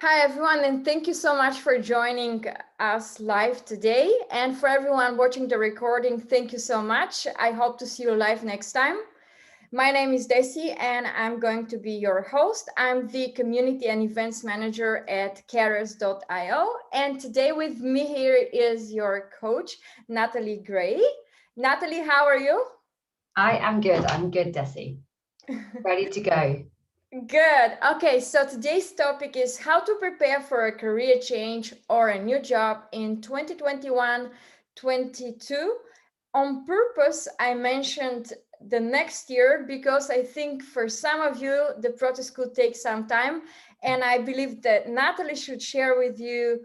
Hi, everyone, and thank you so much for joining us live today. And for everyone watching the recording, thank you so much. I hope to see you live next time. My name is Desi, and I'm going to be your host. I'm the Community and Events Manager at Carrus.io. And today with me here is your coach, Natalie Gray. Natalie, how are you? I am good. I'm good, Desi. Ready to go. Good. Okay, so today's topic is how to prepare for a career change or a new job in 2021-22. On purpose, I mentioned the next year because I think for some of you, the process could take some time. And I believe that Natalie should share with you,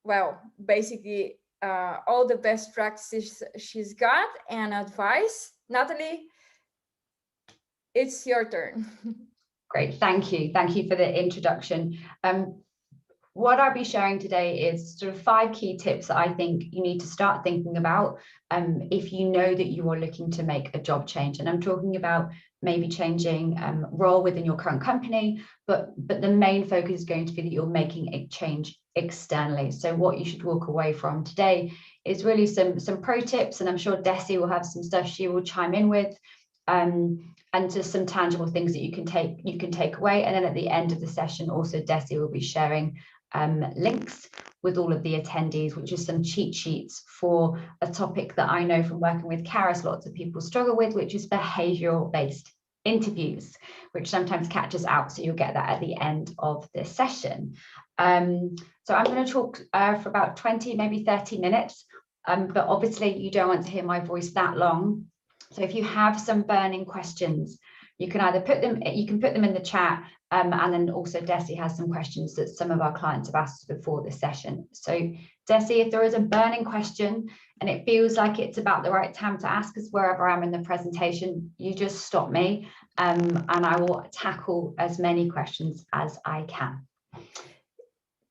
well, basically all the best practices she's got and advice. Natalie, it's your turn. Great. Thank you. Thank you for the introduction. What I'll be sharing today is sort of 5 key tips that I think you need to start thinking about if you know that you are looking to make a job change. And I'm talking about maybe changing role within your current company, but the main focus is going to be that you're making a change externally. So what you should walk away from today is really some pro tips, and I'm sure Desi will have some stuff she will chime in with. And just some tangible things that you can take away. And then at the end of the session, also Desi will be sharing links with all of the attendees, which is some cheat sheets for a topic that I know from working with Carrus lots of people struggle with, which is behavioral based interviews, which sometimes catches out. So you'll get that at the end of the session. So I'm going to talk for about 20, maybe 30 minutes, but obviously you don't want to hear my voice that long. So if you have some burning questions, you can either put them in the chat, and then also Desi has some questions that some of our clients have asked before this session. So Desi, if there is a burning question and it feels like it's about the right time to ask us wherever I'm in the presentation, you just stop me, and I will tackle as many questions as I can.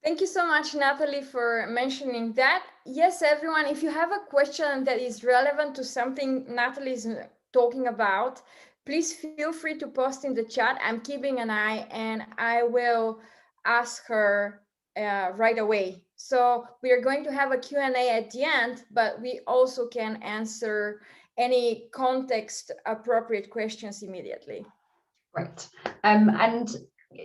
Thank you so much, Natalie, for mentioning that. Yes, everyone, if you have a question that is relevant to something Natalie is talking about, please feel free to post in the chat. I'm keeping an eye and I will ask her right away. So we are going to have a Q&A at the end, but we also can answer any context appropriate questions immediately. Right. And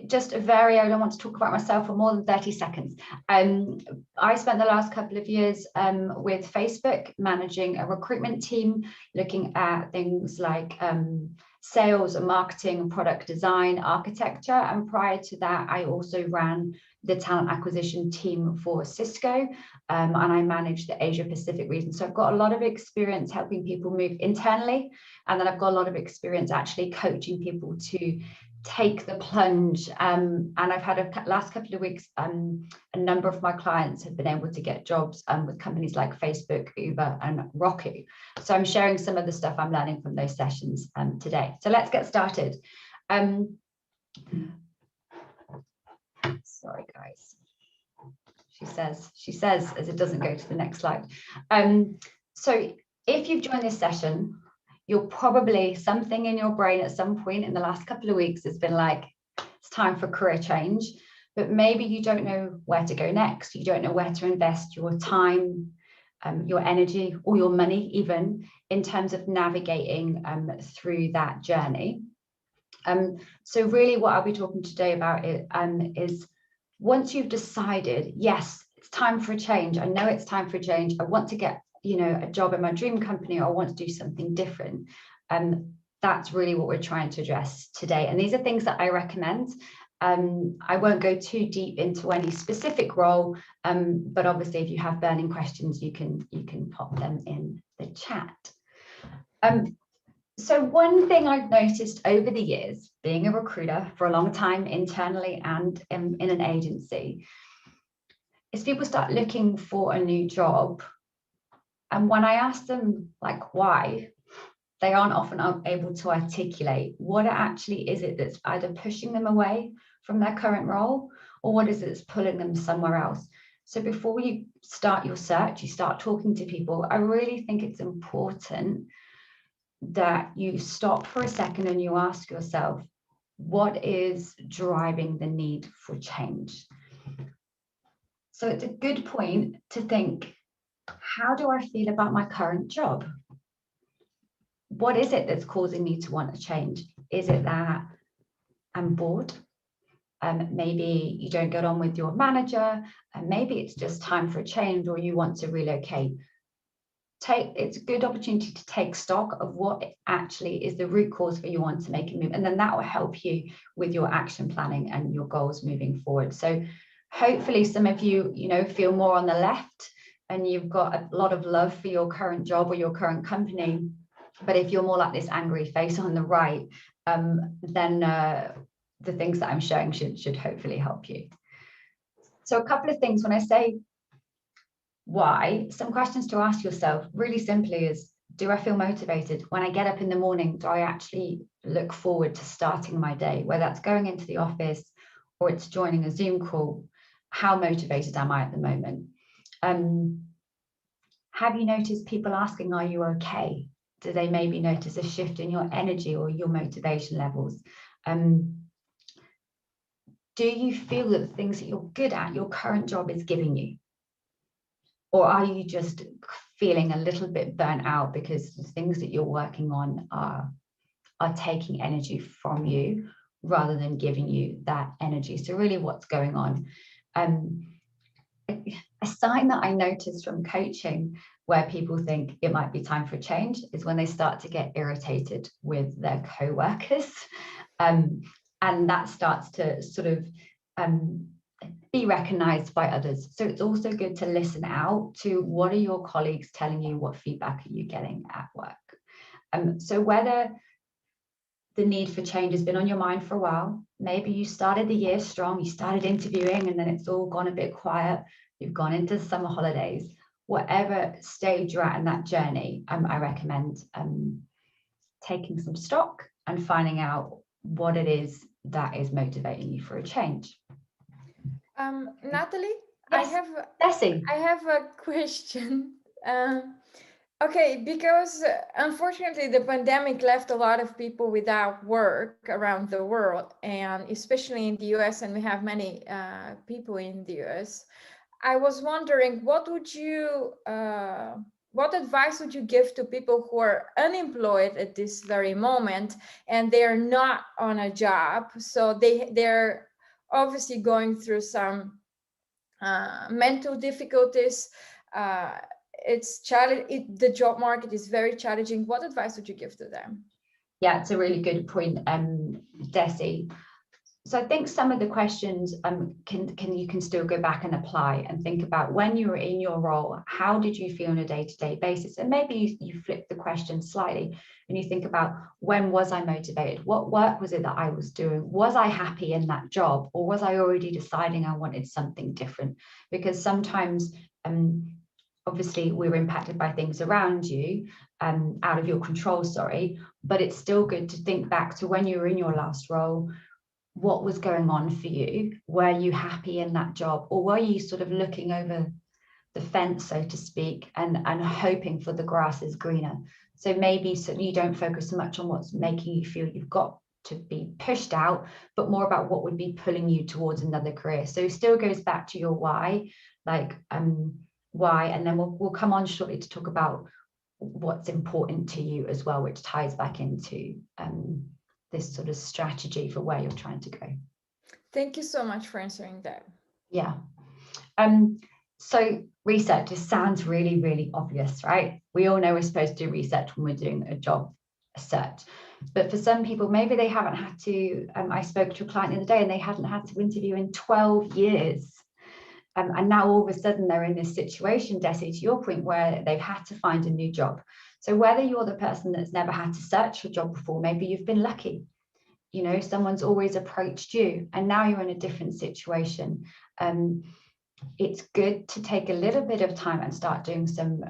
just I don't want to talk about myself for more than 30 seconds. I spent the last couple of years with Facebook managing a recruitment team, looking at things like sales and marketing and product design, architecture. And prior to that, I also ran the talent acquisition team for Cisco, and I managed the Asia Pacific region. So I've got a lot of experience helping people move internally, and then I've got a lot of experience actually coaching people to take the plunge. And I've had last couple of weeks, a number of my clients have been able to get jobs with companies like Facebook, Uber, and Roku. So I'm sharing some of the stuff I'm learning from those sessions today. So let's get started. Sorry, guys. She says as it doesn't go to the next slide. So if you've joined this session, you're probably something in your brain at some point in the last couple of weeks has been like, it's time for career change, but maybe you don't know where to go next. You don't know where to invest your time, your energy, or your money even in terms of navigating through that journey. So really what I'll be talking today about is once you've decided, yes, it's time for a change. I know it's time for a change. I want to get a job in my dream company, or I want to do something different. That's really what we're trying to address today. And these are things that I recommend. I won't go too deep into any specific role, but obviously if you have burning questions, you can pop them in the chat. So one thing I've noticed over the years, being a recruiter for a long time internally and in an agency, is people start looking for a new job. And when I ask them like why, they aren't often able to articulate what actually is it that's either pushing them away from their current role, or what is it that's pulling them somewhere else. So before you start your search, you start talking to people, I really think it's important that you stop for a second and you ask yourself, what is driving the need for change? So it's a good point to think, how do I feel about my current job? What is it that's causing me to want to change? Is it that I'm bored? Maybe you don't get on with your manager, and maybe it's just time for a change, or you want to relocate. It's a good opportunity to take stock of what actually is the root cause for you want to make a move, and then that will help you with your action planning and your goals moving forward. So hopefully some of you, feel more on the left and you've got a lot of love for your current job or your current company. But if you're more like this angry face on the right, then the things that I'm showing should hopefully help you. So a couple of things when I say why, some questions to ask yourself really simply is, do I feel motivated? When I get up in the morning, do I actually look forward to starting my day, whether that's going into the office or it's joining a Zoom call? How motivated am I at the moment? Have you noticed people asking, are you okay? Do they maybe notice a shift in your energy or your motivation levels? Do you feel that the things that you're good at, your current job is giving you? Or are you just feeling a little bit burnt out because the things that you're working on are taking energy from you rather than giving you that energy? So really what's going on? A sign that I noticed from coaching where people think it might be time for a change is when they start to get irritated with their co-workers. And that starts to sort of be recognized by others. So it's also good to listen out to what are your colleagues telling you, what feedback are you getting at work. So whether the need for change has been on your mind for a while, maybe you started the year strong, you started interviewing and then it's all gone a bit quiet, you've gone into summer holidays, whatever stage you're at in that journey, I recommend taking some stock and finding out what it is that is motivating you for a change. Natalie, yes, I have a question. Okay, because unfortunately the pandemic left a lot of people without work around the world, and especially in the US, and we have many people in the US. I was wondering, what advice would you give to people who are unemployed at this very moment and they're not on a job? So they're obviously going through some mental difficulties. The job market is very challenging. What advice would you give to them? Yeah, it's a really good point, Desi. So I think some of the questions you can still go back and apply and think about when you were in your role, how did you feel on a day-to-day basis? And maybe you flip the question slightly and you think about, when was I motivated? What work was it that I was doing? Was I happy in that job, or was I already deciding I wanted something different? Because sometimes obviously we're impacted by things around you, out of your control, but it's still good to think back to when you were in your last role. What was going on for you? Were you happy in that job, or were you sort of looking over the fence, so to speak, and hoping for the grass is greener? So maybe so you don't focus so much on what's making you feel you've got to be pushed out, but more about what would be pulling you towards another career. So it still goes back to your why, like why, and then we'll come on shortly to talk about what's important to you as well, which ties back into this sort of strategy for where you're trying to go. Thank you so much for answering that. Yeah. So research, just sounds really, really obvious, right? We all know we're supposed to do research when we're doing a job search. But for some people, maybe they haven't had to, I spoke to a client the other day and they hadn't had to interview in 12 years. And now all of a sudden they're in this situation, Desi, to your point, where they've had to find a new job. So whether you're the person that's never had to search for a job before, maybe you've been lucky, someone's always approached you and now you're in a different situation. It's good to take a little bit of time and start doing some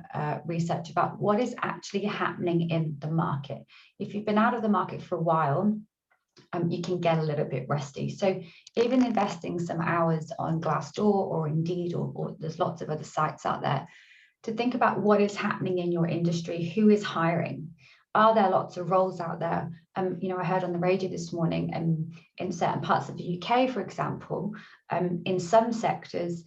research about what is actually happening in the market. If you've been out of the market for a while, you can get a little bit rusty. So even investing some hours on Glassdoor or Indeed, or there's lots of other sites out there, to think about what is happening in your industry, who is hiring. are there lots of roles out there? You know, I heard on the radio this morning, in certain parts of the UK, for example, in some sectors,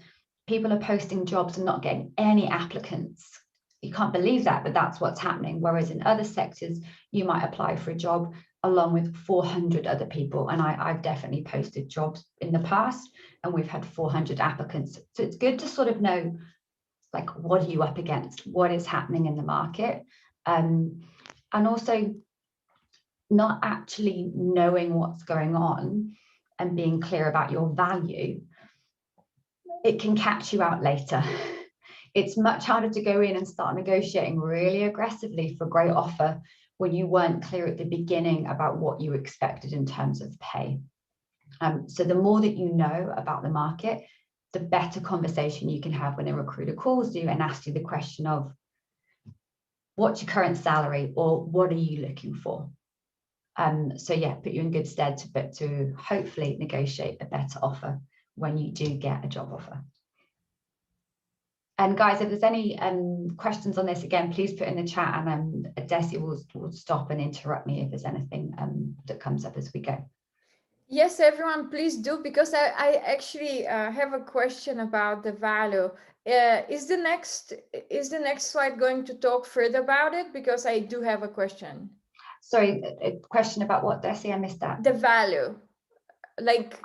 people are posting jobs and not getting any applicants. You can't believe that, but that's what's happening. Whereas in other sectors, you might apply for a job along with 400 other people. And I've definitely posted jobs in the past, and we've had 400 applicants. So it's good to sort of know, like, what are you up against? What is happening in the market? And also not actually knowing what's going on and being clear about your value, it can catch you out later. It's much harder to go in and start negotiating really aggressively for a great offer when you weren't clear at the beginning about what you expected in terms of pay. So the more that you know about the market, the better conversation you can have when a recruiter calls you and asks you the question of, what's your current salary, or what are you looking for? So yeah, put you in good stead to hopefully negotiate a better offer when you do get a job offer. And guys, if there's any questions on this, again, please put in the chat, and Desi will stop and interrupt me if there's anything that comes up as we go. Yes, everyone, please do, because I actually have a question about the value. Is the next slide going to talk further about it? Because I do have a question. Sorry, a question about what, Desi? I missed that. The value, like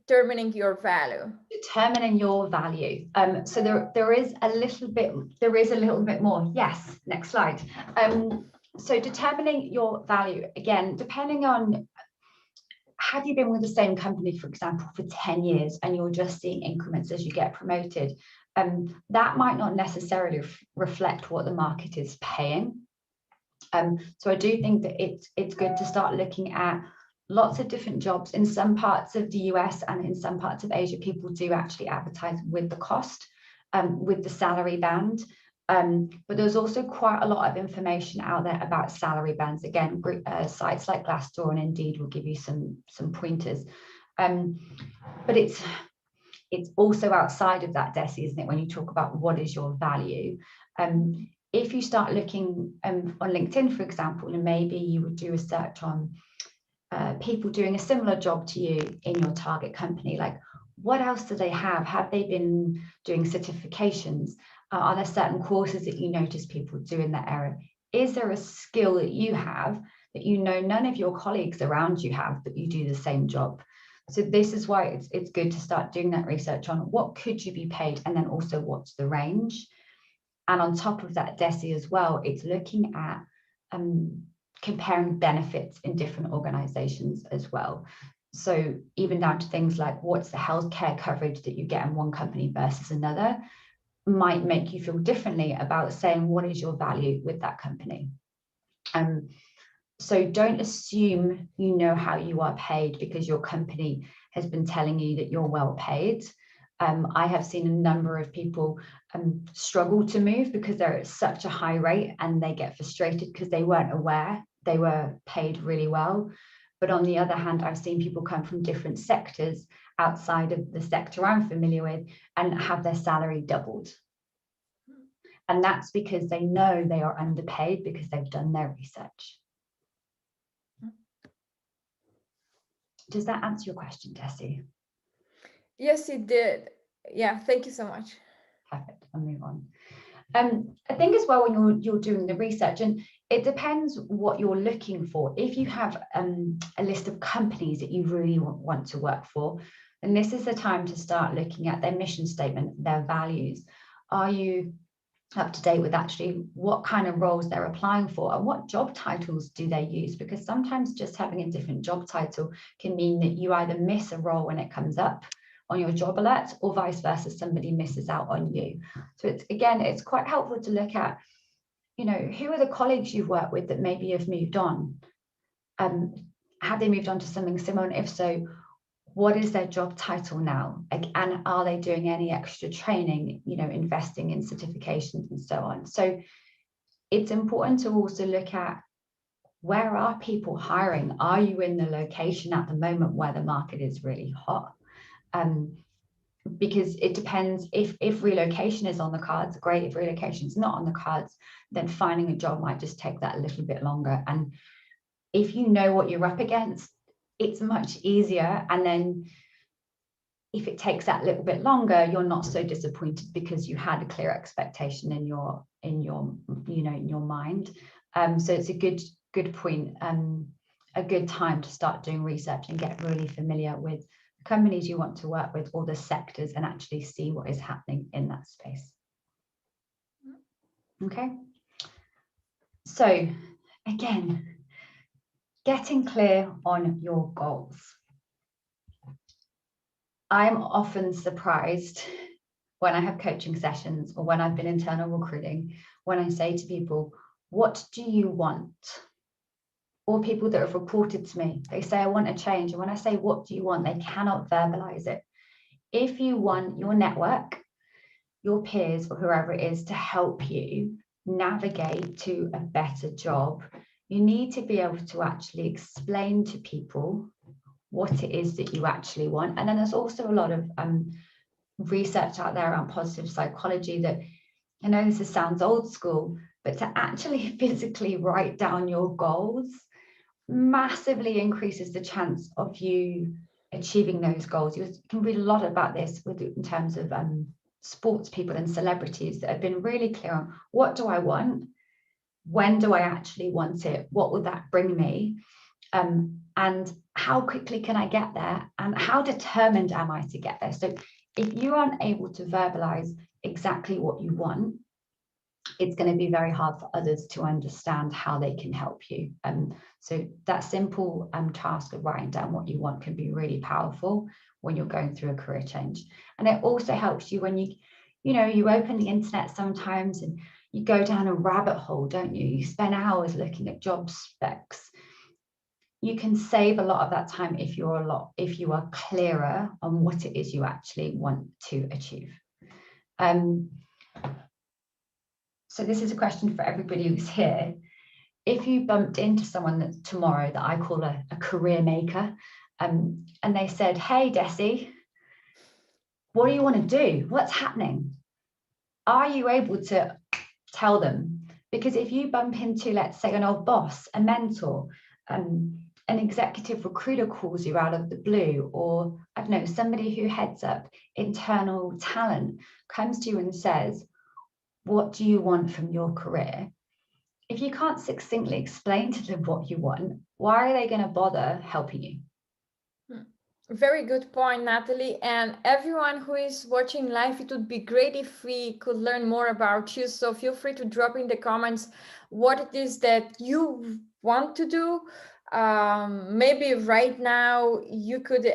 determining your value. Determining your value. So there is a little bit more. Yes, next slide. So determining your value, again, depending on, have you been with the same company, for example, for 10 years and you're just seeing increments as you get promoted? That might not necessarily reflect what the market is paying. So I do think that it's good to start looking at lots of different jobs. In some parts of the US and in some parts of Asia, people do actually advertise with the cost, with the salary band. But there's also quite a lot of information out there about salary bands. Again, sites like Glassdoor and Indeed will give you some pointers. But it's also outside of that, Desi, isn't it, when you talk about what is your value? If you start looking on LinkedIn, for example, and maybe you would do a search on people doing a similar job to you in your target company, like, what else do they have? Have they been doing certifications? Are there certain courses that you notice people do in that area? Is there a skill that you have that you know none of your colleagues around you have, but you do the same job? So this is why it's good to start doing that research on what could you be paid, and then also what's the range. And on top of that, Desi, as well, it's looking at comparing benefits in different organizations as well. So even down to things like, what's the healthcare coverage that you get in one company versus another, might make you feel differently about saying, what is your value with that company? So don't assume you know how you are paid because your company has been telling you that you're well paid. I have seen a number of people struggle to move because they're at such a high rate, and they get frustrated because they weren't aware they were paid really well. But on the other hand, I've seen people come from different sectors outside of the sector I'm familiar with and have their salary doubled. And that's because they know they are underpaid because they've done their research. Does that answer your question, Desi? Yes, it did. Yeah, thank you so much. Perfect. I'll move on. I think as well, when you're doing the research, and it depends what you're looking for. If you have a list of companies that you really want to work for, then this is the time to start looking at their mission statement, their values. Are you up to date with actually what kind of roles they're applying for, and what job titles do they use? Because sometimes just having a different job title can mean that you either miss a role when it comes up on your job alert, or vice versa, somebody misses out on you. So it's quite helpful to look at, you know, who are the colleagues you've worked with that maybe have moved on? Have they moved on to something similar? And if so, what is their job title now? And are they doing any extra training, you know, investing in certifications and so on? So it's important to also look at, where are people hiring? Are you in the location at the moment where the market is really hot? because it depends. If relocation is on the cards, great. If relocation is not on the cards, then finding a job might just take that a little bit longer. And if you know what you're up against, it's much easier. And then if it takes that little bit longer, you're not so disappointed because you had a clear expectation in your mind. So it's a good point, a good time to start doing research and get really familiar with the companies you want to work with, or the sectors, and actually see what is happening in that space. Okay. So again, getting clear on your goals. I'm often surprised when I have coaching sessions or when I've been internal recruiting, when I say to people, what do you want? Or people that have reported to me, they say, I want a change. And when I say, what do you want? They cannot verbalize it. If you want your network, your peers, or whoever it is to help you navigate to a better job, you need to be able to actually explain to people what it is that you actually want. And then there's also a lot of research out there around positive psychology that, I know this sounds old school, but to actually physically write down your goals massively increases the chance of you achieving those goals. You can read a lot about this in terms of sports people and celebrities that have been really clear on, what do I want? When do I actually want it? What would that bring me? And how quickly can I get there? And how determined am I to get there? So if you aren't able to verbalize exactly what you want, it's going to be very hard for others to understand how they can help you. So that simple task of writing down what you want can be really powerful when you're going through a career change. And it also helps you when you open the internet sometimes and you go down a rabbit hole, don't you? You spend hours looking at job specs. You can save a lot of that time if you are clearer on what it is you actually want to achieve. So this is a question for everybody who's here. If you bumped into someone tomorrow that I call a career maker, and they said, hey, Desi, what do you want to do? What's happening? Are you able to tell them? Because if you bump into, let's say, an old boss, a mentor, an executive recruiter calls you out of the blue, or I don't know, somebody who heads up internal talent comes to you and says, what do you want from your career? If you can't succinctly explain to them what you want, why are they going to bother helping you? Very good point, Natalie. And everyone who is watching live, it would be great if we could learn more about you. So feel free to drop in the comments what it is that you want to do. Maybe right now you could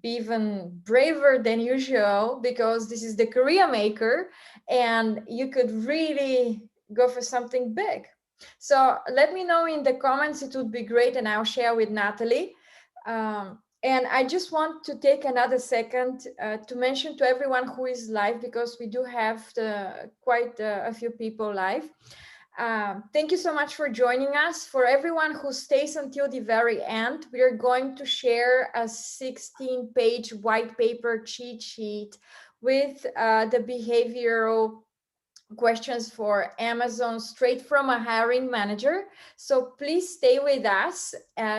be even braver than usual because this is the career maker and you could really go for something big. So let me know in the comments, it would be great, and I'll share with Natalie. And I just want to take another second to mention to everyone who is live, because we do have quite a few people live. Thank you so much for joining us. For everyone who stays until the very end, we are going to share a 16-page white paper cheat sheet with the behavioral questions for Amazon straight from a hiring manager. So please stay with us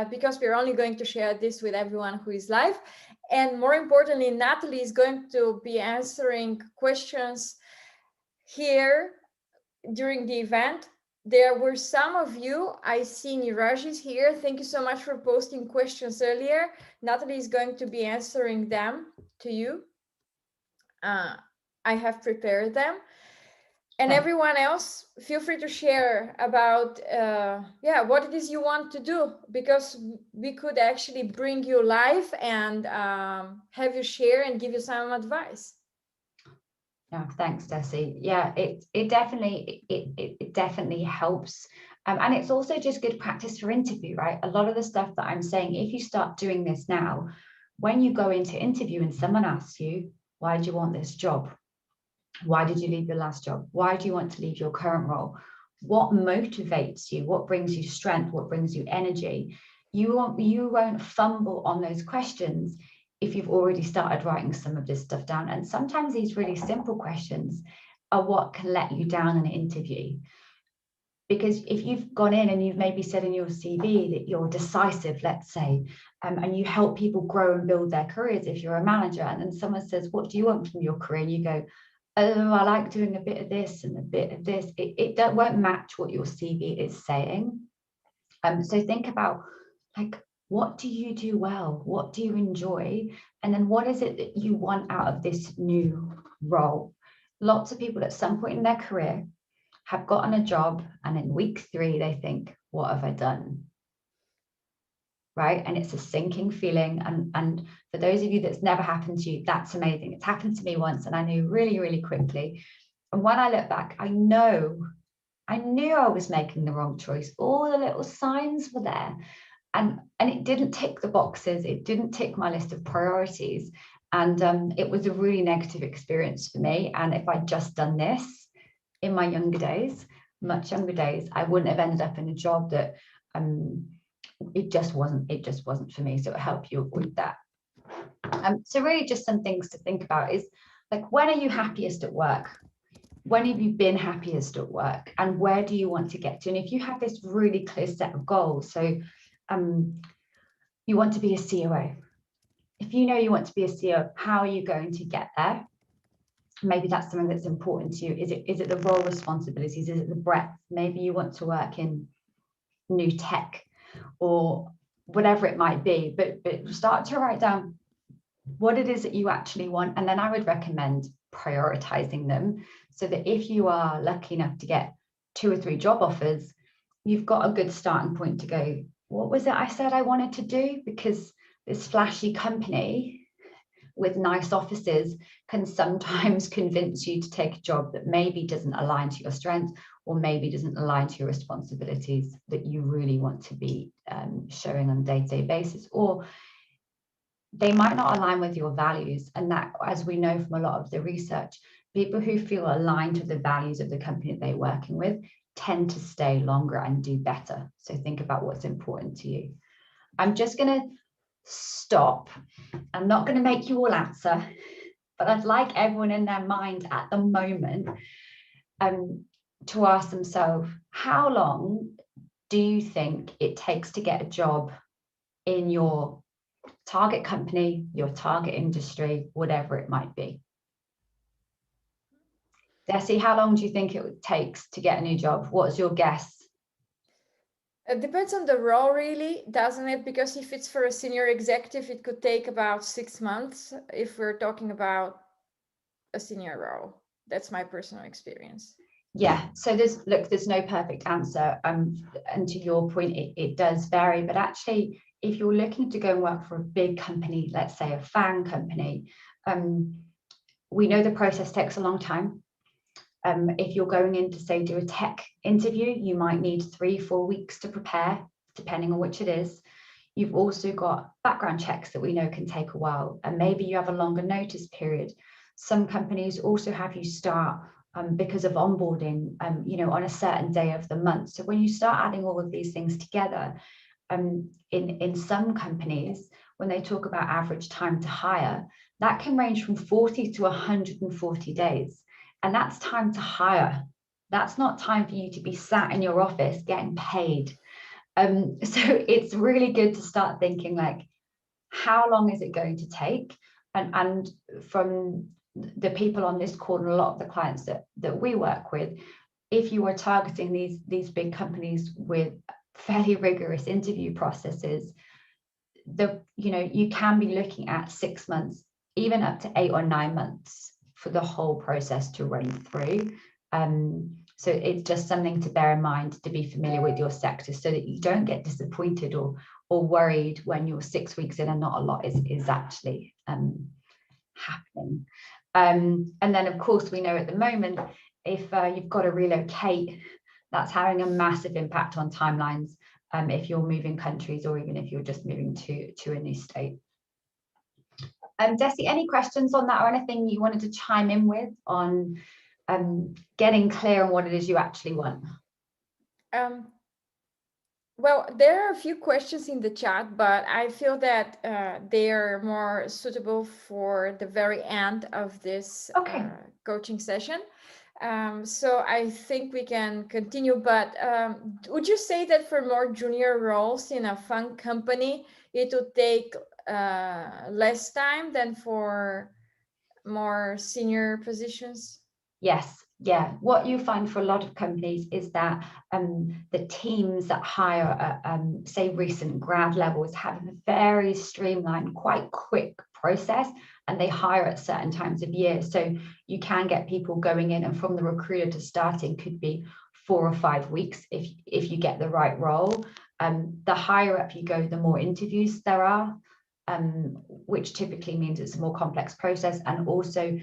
because we're only going to share this with everyone who is live. And more importantly, Natalie is going to be answering questions here during the event. There were some of you, I see Niraj is here. Thank you so much for posting questions earlier. Natalie is going to be answering them to you. I have prepared them. And everyone else, feel free to share about what it is you want to do, because we could actually bring you live and have you share and give you some advice. Yeah, thanks, Desi. Yeah, it definitely helps. And it's also just good practice for interview, right? A lot of the stuff that I'm saying, if you start doing this now, when you go into interview and someone asks you, why do you want this job? Why did you leave your last job? Why do you want to leave your current role? What motivates you? What brings you strength? What brings you energy? You won't fumble on those questions if you've already started writing some of this stuff down. And sometimes these really simple questions are what can let you down in an interview. Because if you've gone in and you've maybe said in your CV that you're decisive, let's say, and you help people grow and build their careers, if you're a manager, and then someone says, what do you want from your career? And you go, oh, I like doing a bit of this and a bit of this. It won't match what your CV is saying. So think about, like, what do you do well? What do you enjoy? And then what is it that you want out of this new role? Lots of people at some point in their career have gotten a job, and in week 3 they think, what have I done? Right? And it's a sinking feeling. And for those of you that's never happened to you, that's amazing. It's happened to me once, and I knew really, really quickly. And when I look back, I knew I was making the wrong choice. All the little signs were there, and it didn't tick the boxes. It didn't tick my list of priorities, and it was a really negative experience for me. And if I'd just done this in my younger days, much younger days, I wouldn't have ended up in a job that it just wasn't for me. So it helped you avoid that. So really just some things to think about is, like, when are you happiest at work? When have you been happiest at work, and where do you want to get to? And if you have this really clear set of goals, so you want to be a COO. If you know you want to be a CEO, how are you going to get there? Maybe that's something that's important to you. Is it the role responsibilities? Is it the breadth? Maybe you want to work in new tech or whatever it might be, but start to write down what it is that you actually want. And then I would recommend prioritizing them, so that if you are lucky enough to get 2 or 3 job offers, you've got a good starting point to go, what was it I said I wanted to do? Because this flashy company with nice offices can sometimes convince you to take a job that maybe doesn't align to your strengths, or maybe doesn't align to your responsibilities that you really want to be showing on a day-to-day basis, or they might not align with your values. And that, as we know from a lot of the research, people who feel aligned to the values of the company that they're working with tend to stay longer and do better. So think about what's important to you. I'm just going to stop. I'm not going to make you all answer, but I'd like everyone in their mind at the moment to ask themselves, how long do you think it takes to get a job in your target company, your target industry, whatever it might be? Desi, how long do you think it takes to get a new job? What's your guess? It depends on the role, really, doesn't it? Because if it's for a senior executive, it could take about 6 months if we're talking about a senior role. That's my personal experience. Yeah, so there's no perfect answer. And to your point, it does vary. But actually, if you're looking to go and work for a big company, let's say a FAANG company, we know the process takes a long time. If you're going in to, say, do a tech interview, you might need 3-4 weeks to prepare, depending on which it is. You've also got background checks that we know can take a while, and maybe you have a longer notice period. Some companies also have you start because of onboarding, on a certain day of the month. So when you start adding all of these things together, in some companies, when they talk about average time to hire, that can range from 40 to 140 days. And that's time to hire. That's not time for you to be sat in your office getting paid. So it's really good to start thinking, like, how long is it going to take? And from the people on this call and a lot of the clients that we work with, if you are targeting these big companies with fairly rigorous interview processes, you can be looking at 6 months, even up to 8 or 9 months for the whole process to run through. So it's just something to bear in mind, to be familiar with your sector, so that you don't get disappointed or worried when you're 6 weeks in and not a lot is actually happening. And then, of course, we know at the moment, if you've got to relocate, that's having a massive impact on timelines, if you're moving countries, or even if you're just moving to a new state. Desi, any questions on that, or anything you wanted to chime in with on getting clear on what it is you actually want? Well, there are a few questions in the chat, but I feel that they are more suitable for the very end of this coaching session. So I think we can continue, but would you say that for more junior roles in a fund company, it would take less time than for more senior positions? Yes, yeah. What you find for a lot of companies is that the teams that hire at, say, recent grad levels have a very streamlined, quite quick process, and they hire at certain times of year. So you can get people going in, and from the recruiter to starting could be 4 or 5 weeks if you get the right role. The higher up you go, the more interviews there are, which typically means it's a more complex process, and also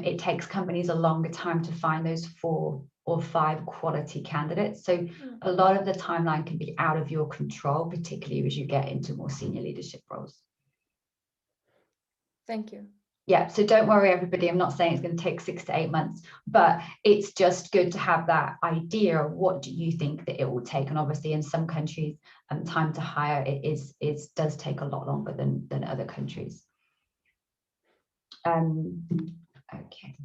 it takes companies a longer time to find those 4 or 5 quality candidates. So a lot of the timeline can be out of your control, particularly as you get into more senior leadership roles. Thank you. Yeah, so don't worry, everybody. I'm not saying it's going to take 6 to 8 months, but it's just good to have that idea of what do you think that it will take. And obviously in some countries, time to hire does take a lot longer than other countries. Okay.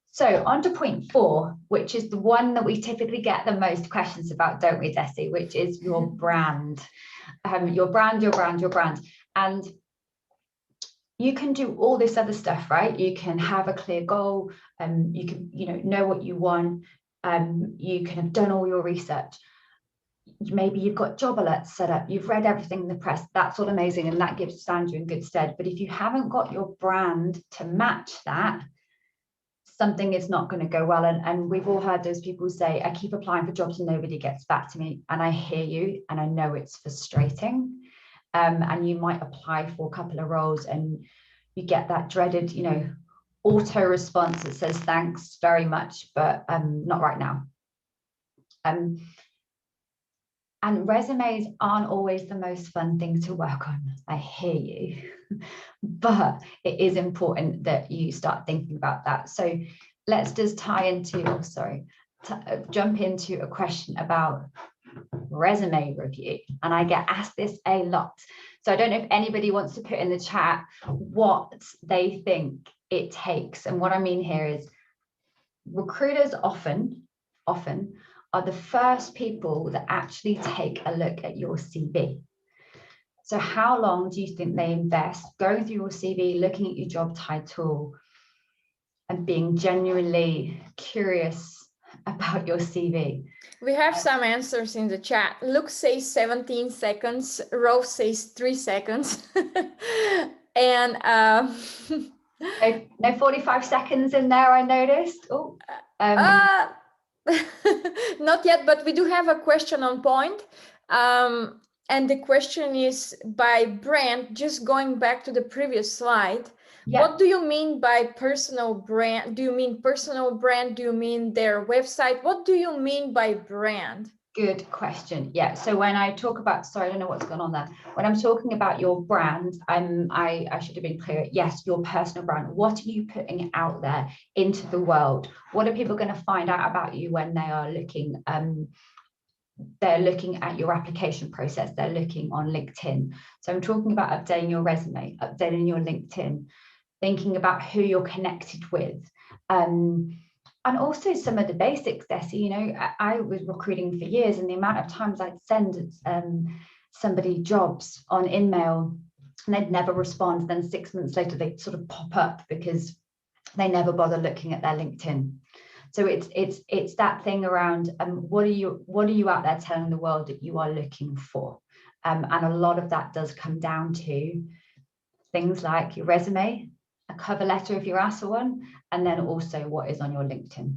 So on to point 4, which is the one that we typically get the most questions about, don't we, Desi, which is your brand. Your brand, your brand, your brand. And you can do all this other stuff, right? You can have a clear goal, you can, know what you want, you can have done all your research. Maybe you've got job alerts set up, you've read everything in the press, that's all amazing, and that stands you in good stead. But if you haven't got your brand to match that, something is not going to go well. And we've all heard those people say, I keep applying for jobs and nobody gets back to me. And I hear you, and I know it's frustrating. And you might apply for a couple of roles and you get that dreaded, auto response that says, thanks very much, but not right now. And resumes aren't always the most fun thing to work on. I hear you, but it is important that you start thinking about that. So let's just jump into a question about resume review. And I get asked this a lot. So I don't know if anybody wants to put in the chat what they think it takes. And what I mean here is recruiters often are the first people that actually take a look at your CV. So how long do you think they invest going through your CV, looking at your job title, and being genuinely curious about your CV? We have some answers in the chat. Luke says 17 seconds. Rose says 3 seconds. And no 45 seconds in there, I noticed. Oh, not yet, but we do have a question on point. And the question is by brand, just going back to the previous slide. Yeah. What do you mean by personal brand? Do you mean personal brand? Do you mean their website? What do you mean by brand? Good question. Yeah. So when I talk about, sorry, I don't know what's going on there. When I'm talking about your brand, I should have been clear. Yes, your personal brand. What are you putting out there into the world? What are people going to find out about you when they are looking? They're looking at your application process. They're looking on LinkedIn. So I'm talking about updating your resume, updating your LinkedIn, thinking about who you're connected with. And also some of the basics, Desi, I was recruiting for years, and the amount of times I'd send somebody jobs on InMail and they'd never respond. Then 6 months later, they'd sort of pop up because they never bother looking at their LinkedIn. So it's that thing around what are you out there telling the world that you are looking for? And a lot of that does come down to things like your resume, a cover letter if you're asked for one, and then also what is on your LinkedIn.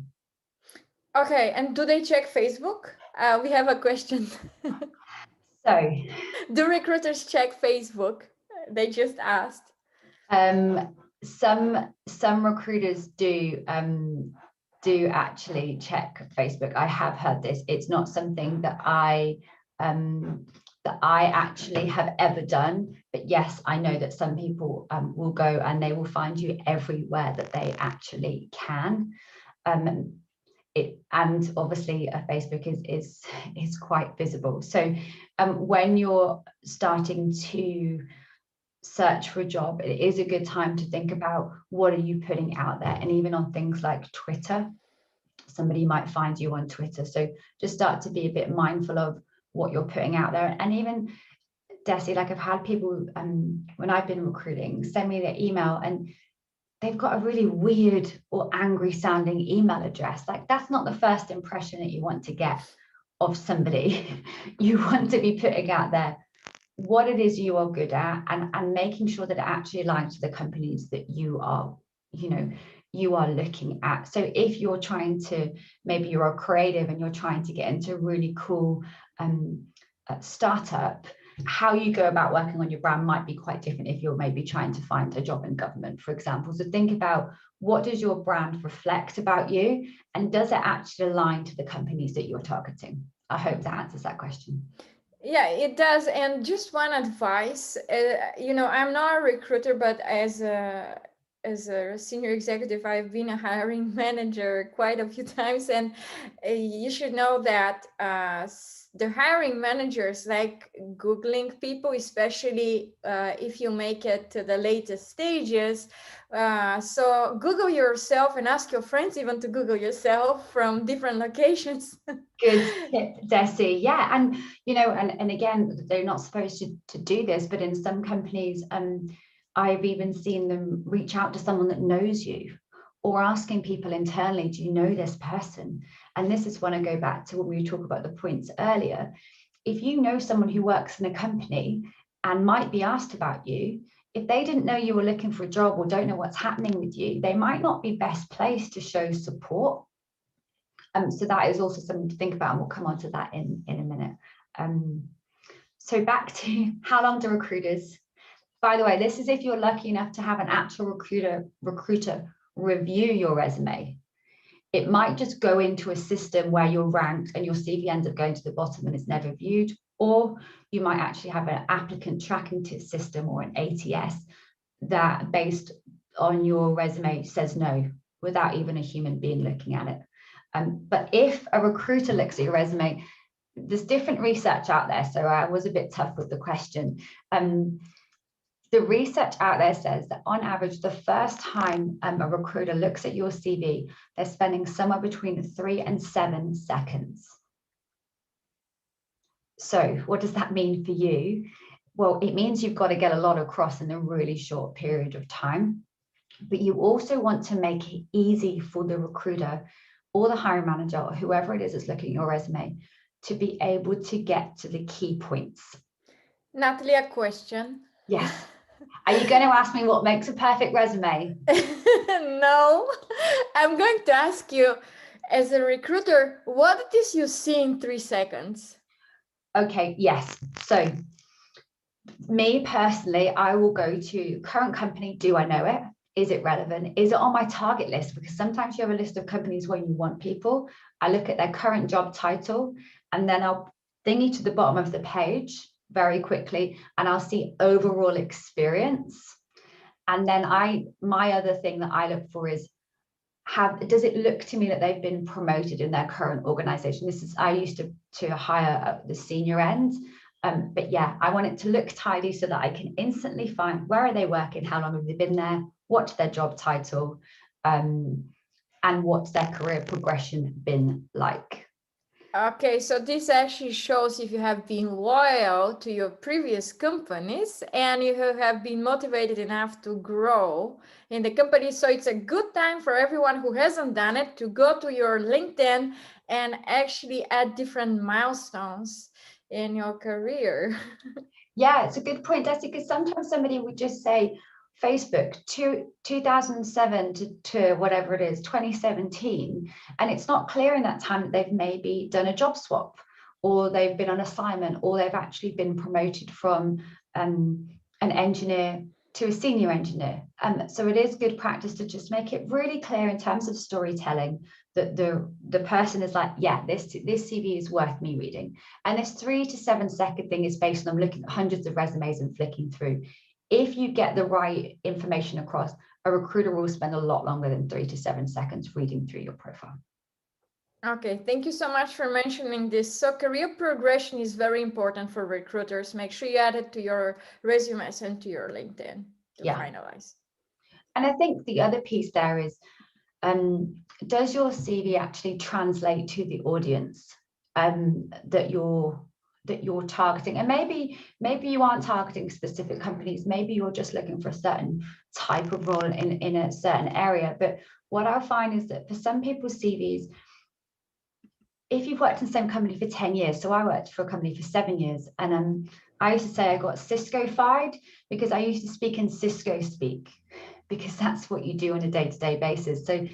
Okay, and do they check Facebook? We have a question. So, do recruiters check Facebook? They just asked. Some recruiters do actually check Facebook. I have heard this. It's not something that I actually have ever done, but yes, I know that some people will go and they will find you everywhere that they actually can. and obviously Facebook is quite visible. So when you're starting to search for a job, it is a good time to think about what are you putting out there. And even on things like Twitter, somebody might find you on Twitter. So just start to be a bit mindful of what you're putting out there. And even Desi, like I've had people when I've been recruiting send me their email and they've got a really weird or angry sounding email address. Like that's not the first impression that you want to get of somebody. You want to be putting out there what it is you are good at, and making sure that it actually aligns to the companies that you are, you are looking at. So if you're trying to, maybe you're a creative and you're trying to get into a really cool startup, how you go about working on your brand might be quite different if you're maybe trying to find a job in government, for example. So think about, what does your brand reflect about you, and does it actually align to the companies that you're targeting? I hope that answers that question. Yeah, it does. And just one advice, I'm not a recruiter, but as a senior executive, I've been a hiring manager quite a few times, and you should know that the hiring managers like Googling people, especially if you make it to the latest stages. So Google yourself and ask your friends even to Google yourself from different locations. Good tip, Desi. Yeah, and and again, they're not supposed to do this, but in some companies, I've even seen them reach out to someone that knows you, or asking people internally, do you know this person? And this is when I go back to when we talk about the points earlier. If you know someone who works in a company and might be asked about you, if they didn't know you were looking for a job or don't know what's happening with you, they might not be best placed to show support. So that is also something to think about, and we'll come on to that in a minute. So back to how long do recruiters, by the way, this is if you're lucky enough to have an actual recruiter review your resume. It might just go into a system where you're ranked and your CV ends up going to the bottom and it's never viewed, or you might actually have an applicant tracking system or an ATS that, based on your resume, says no without even a human being looking at it. But if a recruiter looks at your resume, there's different research out there. So I was a bit tough with the question. The research out there says that on average, the first time a recruiter looks at your CV, they're spending somewhere between 3 and 7 seconds. So what does that mean for you? Well, it means you've got to get a lot across in a really short period of time. But you also want to make it easy for the recruiter or the hiring manager or whoever it is that's looking at your resume to be able to get to the key points. Natalie, a question. Yes. Are you going to ask me what makes a perfect resume? No, I'm going to ask you, as a recruiter, what did you see in 3 seconds? Okay, yes. So me personally, I will go to current company. Do I know it? Is it relevant? Is it on my target list? Because sometimes you have a list of companies where you want people. I look at their current job title, and then I'll thingy to the bottom of the page very quickly, and I'll see overall experience. And then my other thing that I look for is, does it look to me that they've been promoted in their current organization? I used to hire at the senior end. But yeah, I want it to look tidy so that I can instantly find where are they working, how long have they been there, what's their job title, and what's their career progression been like. Okay, so this actually shows if you have been loyal to your previous companies and you have been motivated enough to grow in the company. So it's a good time for everyone who hasn't done it to go to your LinkedIn and actually add different milestones in your career. Yeah, it's a good point, Desi, because sometimes somebody would just say Facebook 2007 to whatever it is, 2017. And it's not clear in that time that they've maybe done a job swap, or they've been on assignment, or they've actually been promoted from an engineer to a senior engineer. So it is good practice to just make it really clear in terms of storytelling that the person is like, yeah, this CV is worth me reading. And this 3 to 7 second thing is based on looking at hundreds of resumes and flicking through. If you get the right information across, a recruiter will spend a lot longer than 3 to 7 seconds reading through your profile. Okay, thank you so much for mentioning this. So career progression is very important for recruiters. Make sure you add it to your resumes and to your LinkedIn to Yeah. finalize. And I think the other piece there is, does your CV actually translate to the audience that you're targeting? And maybe you aren't targeting specific companies, maybe you're just looking for a certain type of role in a certain area. But what I find is that for some people's CVs, if you've worked in the same company for 10 years, so I worked for a company for 7 years, and I used to say I got Cisco-fied because I used to speak in Cisco speak, because that's what you do on a day-to-day basis. So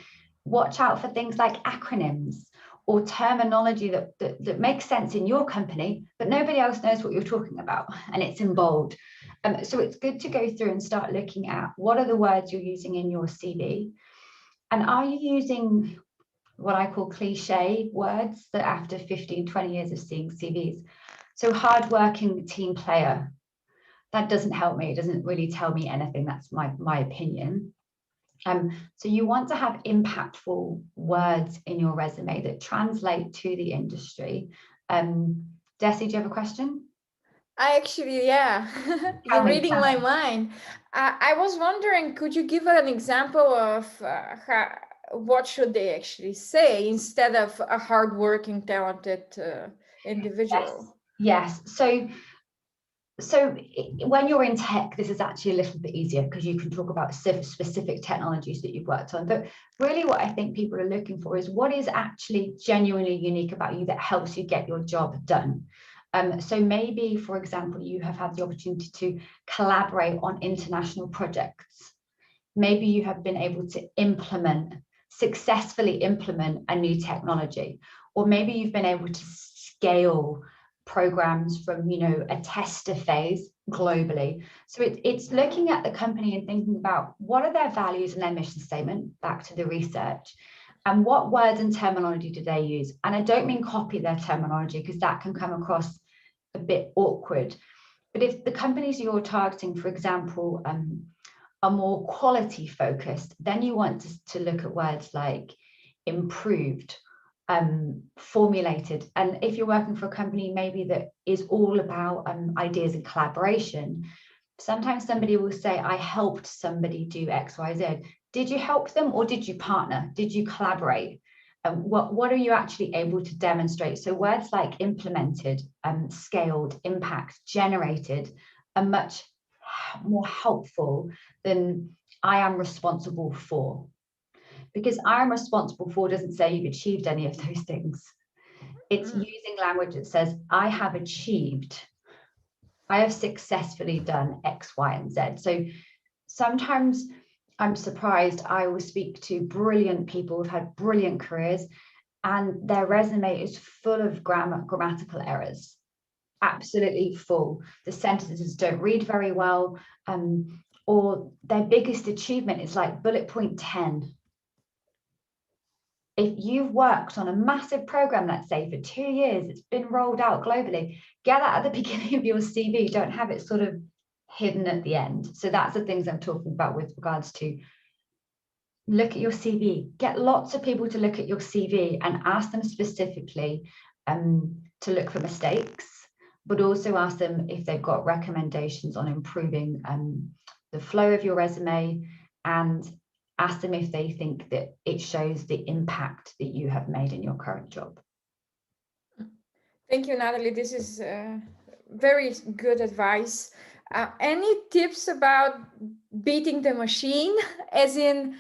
watch out for things like acronyms or terminology that makes sense in your company, but nobody else knows what you're talking about, and it's in bold. So it's good to go through and start looking at what are the words you're using in your CV, and are you using what I call cliche words that after 15, 20 years of seeing CVs. So hardworking team player, that doesn't help me. It doesn't really tell me anything. That's my opinion. So you want to have impactful words in your resume that translate to the industry. Desi, do you have a question? I actually, yeah, Tell you're me. reading my mind. I was wondering, could you give an example of what should they actually say instead of a hardworking, talented Yes. individual? Yes. So when you're in tech, this is actually a little bit easier because you can talk about specific technologies that you've worked on. But really what I think people are looking for is what is actually genuinely unique about you that helps you get your job done. So maybe, for example, you have had the opportunity to collaborate on international projects. Maybe you have been able to successfully implement a new technology, or maybe you've been able to scale programs from a tester phase globally. So it's looking at the company and thinking about what are their values and their mission statement, back to the research, and what words and terminology do they use. And I don't mean copy their terminology, because that can come across a bit awkward. But if the companies you're targeting, for example, are more quality focused, then you want to look at words like improved, formulated. And if you're working for a company maybe that is all about ideas and collaboration, sometimes somebody will say, I helped somebody do XYZ. Did you help them, or did you partner? Did you collaborate? What are you actually able to demonstrate? So words like implemented, scaled, impact, generated are much more helpful than I am responsible for. Because I am responsible for doesn't say you've achieved any of those things. It's using language that says, I have achieved, I have successfully done X, Y, and Z. So sometimes I'm surprised. I will speak to brilliant people who've had brilliant careers, and their resume is full of grammatical errors, absolutely full. The sentences don't read very well, or their biggest achievement is like bullet point 10. If you've worked on a massive program, let's say for 2 years, it's been rolled out globally, get that at the beginning of your CV. Don't have it sort of hidden at the end. So that's the things I'm talking about with regards to look at your CV. Get lots of people to look at your CV and ask them specifically to look for mistakes, but also ask them if they've got recommendations on improving the flow of your resume, and ask them if they think that it shows the impact that you have made in your current job. Thank you, Natalie. This is very good advice. Any tips about beating the machine? As in,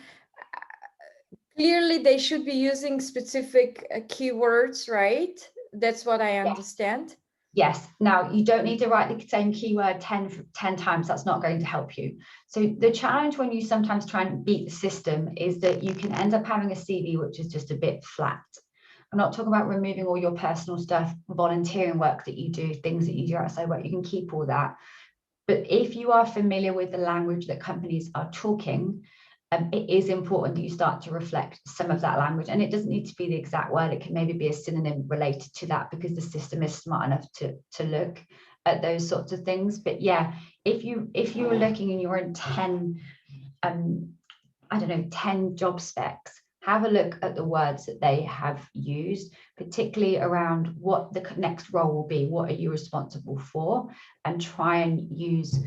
clearly they should be using specific keywords, right? That's what I understand. Yes. Now, you don't need to write the same keyword 10 times. That's not going to help you. So the challenge when you sometimes try and beat the system is that you can end up having a CV which is just a bit flat. I'm not talking about removing all your personal stuff, volunteering work that you do, things that you do outside work. You can keep all that. But if you are familiar with the language that companies are talking, it is important that you start to reflect some of that language. And it doesn't need to be the exact word. It can maybe be a synonym related to that, because the system is smart enough to look at those sorts of things. But yeah, if you're looking and you're in 10 10 job specs, have a look at the words that they have used, particularly around what the next role will be, what are you responsible for, and try and use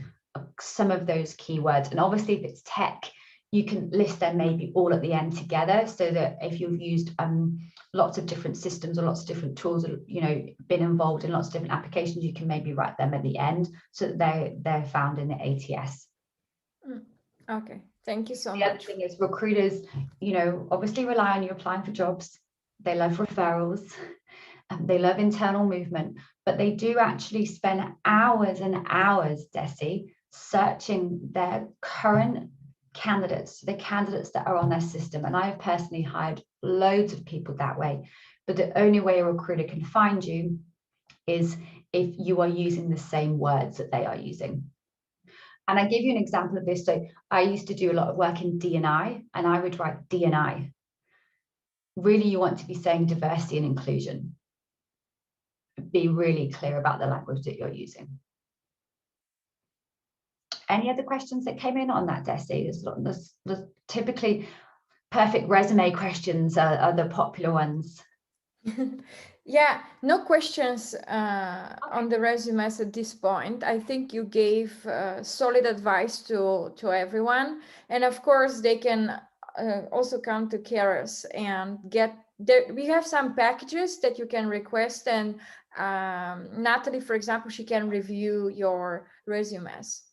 some of those keywords. And obviously if it's tech, you can list them maybe all at the end together, so that if you've used lots of different systems or lots of different tools, you know, been involved in lots of different applications, you can maybe write them at the end so that they're found in the ATS. Okay, thank you so much. The other thing is recruiters, you know, obviously rely on you applying for jobs. They love referrals, they love internal movement, but they do actually spend hours and hours, Desi, searching their current candidates, the candidates that are on their system. And I have personally hired loads of people that way. But the only way a recruiter can find you is if you are using the same words that they are using. And I give you an example of this. So I used to do a lot of work in D&I, and I would write D&I. Really, you want to be saying diversity and inclusion. Be really clear about the language that you're using. Any other questions that came in on that, Desi? There's typically perfect resume questions are the popular ones. Yeah, no questions on the resumes at this point. I think you gave solid advice to everyone. And of course, they can also come to Carrus and get there. We have some packages that you can request. And Natalie, for example, she can review your resumes.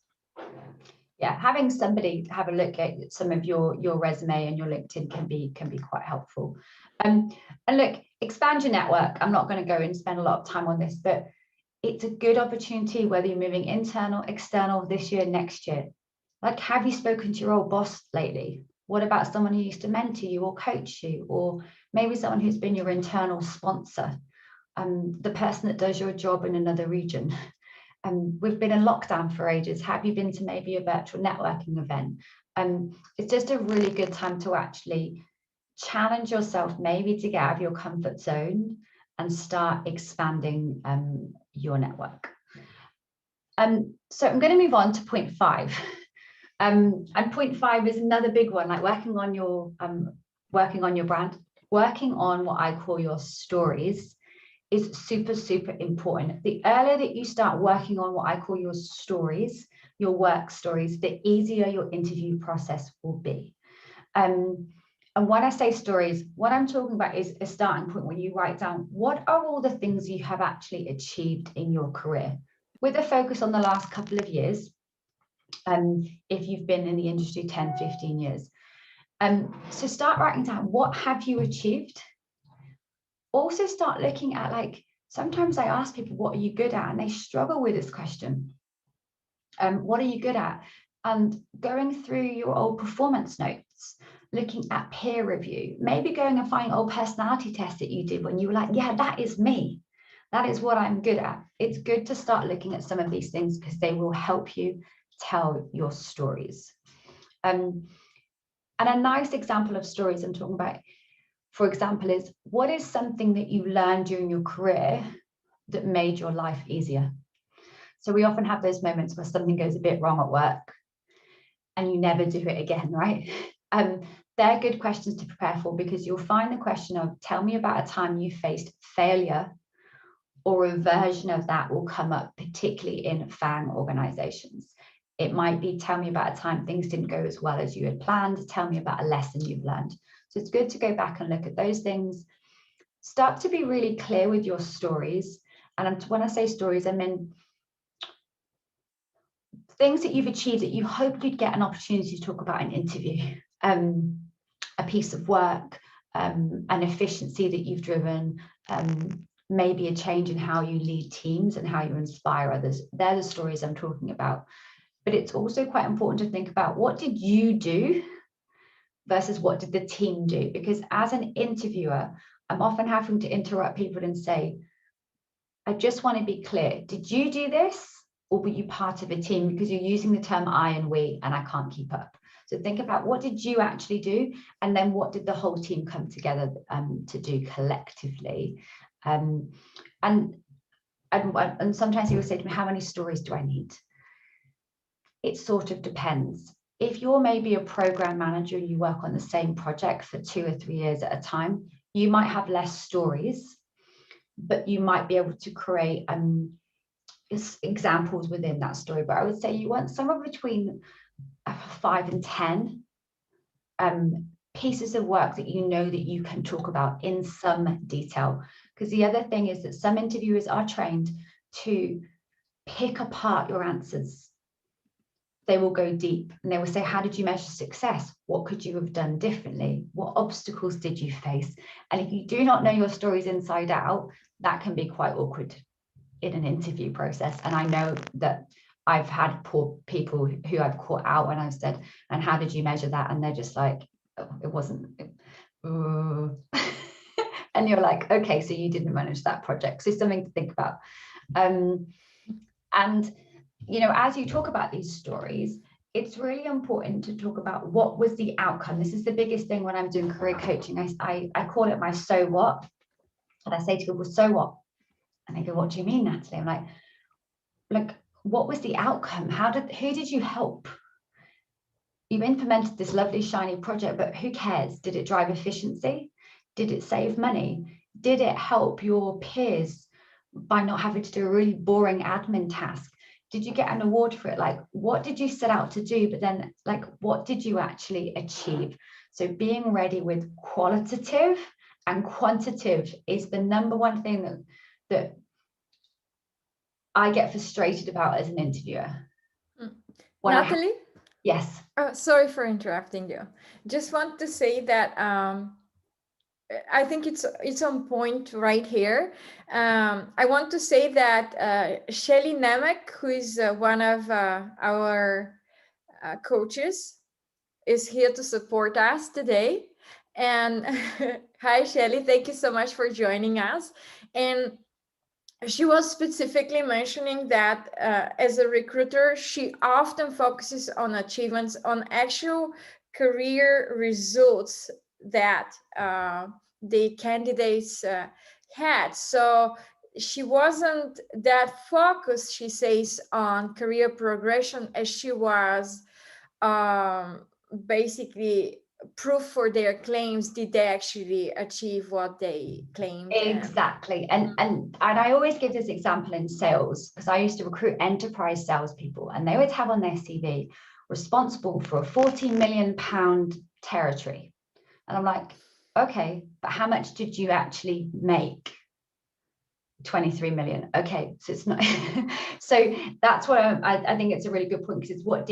Yeah, having somebody have a look at some of your resume and your LinkedIn can be quite helpful. And look, expand your network. I'm not going to go and spend a lot of time on this, but it's a good opportunity whether you're moving internal, external, this year, next year. Like, have you spoken to your old boss lately? What about someone who used to mentor you or coach you, or maybe someone who's been your internal sponsor, the person that does your job in another region? We've been in lockdown for ages. Have you been to maybe a virtual networking event? It's just a really good time to actually challenge yourself, maybe to get out of your comfort zone and start expanding your network. So I'm going to move on to point 5. And point 5 is another big one, like working on your brand, working on what I call your stories is super, super important. The earlier that you start working on what I call your stories, your work stories, the easier your interview process will be. And when I say stories, what I'm talking about is a starting point when you write down what are all the things you have actually achieved in your career, with a focus on the last couple of years, if you've been in the industry 10, 15 years. So start writing down, what have you achieved? Also start looking at, like, sometimes I ask people, what are you good at? And they struggle with this question. What are you good at? And going through your old performance notes, looking at peer review, maybe going and finding old personality tests that you did when you were like, yeah, that is me. That is what I'm good at. It's good to start looking at some of these things because they will help you tell your stories. And a nice example of stories I'm talking about, for example, is what is something that you learned during your career that made your life easier? So we often have those moments where something goes a bit wrong at work and you never do it again, right? They're good questions to prepare for, because you'll find the question of, tell me about a time you faced failure, or a version of that will come up, particularly in FANG organizations. It might be, tell me about a time things didn't go as well as you had planned. Tell me about a lesson you've learned. So it's good to go back and look at those things. Start to be really clear with your stories. And when I say stories, I mean things that you've achieved that you hope you'd get an opportunity to talk about in an interview. A piece of work, an efficiency that you've driven, maybe a change in how you lead teams and how you inspire others. They're the stories I'm talking about. But it's also quite important to think about, what did you do versus what did the team do? Because as an interviewer, I'm often having to interrupt people and say, I just want to be clear. Did you do this, or were you part of a team? Because you're using the term I and we, and I can't keep up. So think about, what did you actually do? And then what did the whole team come together to do collectively? And sometimes people say to me, how many stories do I need? It sort of depends. if you're maybe a program manager and you work on the same project for 2 or 3 years at a time, you might have less stories, but you might be able to create examples within that story. But I would say you want somewhere between 5 and 10 pieces of work that you know that you can talk about in some detail. Because the other thing is that some interviewers are trained to pick apart your answers. They will go deep and they will say, how did you measure success? What could you have done differently? What obstacles did you face? And if you do not know your stories inside out, that can be quite awkward in an interview process. And I know that I've had poor people who I've caught out when I've said, and how did you measure that? And they're just like, oh, it wasn't. And you're like, okay, so you didn't manage that project. So something to think about. And, you know, as you talk about these stories, it's really important to talk about what was the outcome. This is the biggest thing when I'm doing career coaching. I call it my so what. And I say to people, so what? And they go, what do you mean, Natalie? I'm like, what was the outcome? Who did you help? You've implemented this lovely shiny project, but who cares? Did it drive efficiency? Did it save money? Did it help your peers by not having to do a really boring admin task? Did you get an award for it? Like, what did you set out to do? But then, like, what did you actually achieve? So being ready with qualitative and quantitative is the number one thing that I get frustrated about as an interviewer. Natalie? Yes. Sorry for interrupting you. Just want to say that I think it's on point right here. I want to say that Shelly Nemec, who is one of our coaches, is here to support us today. And hi, Shelly, thank you so much for joining us. And she was specifically mentioning that as a recruiter, she often focuses on achievements, on actual career results that the candidates had. So she wasn't that focused, she says, on career progression as she was basically proof for their claims. Did they actually achieve what they claimed? Exactly. And I always give this example in sales, because I used to recruit enterprise salespeople, and they would have on their CV responsible for a 40 million pound territory. And I'm like, okay, but how much did you actually make? 23 million. Okay, so it's not. So that's what I think it's a really good point, because it's what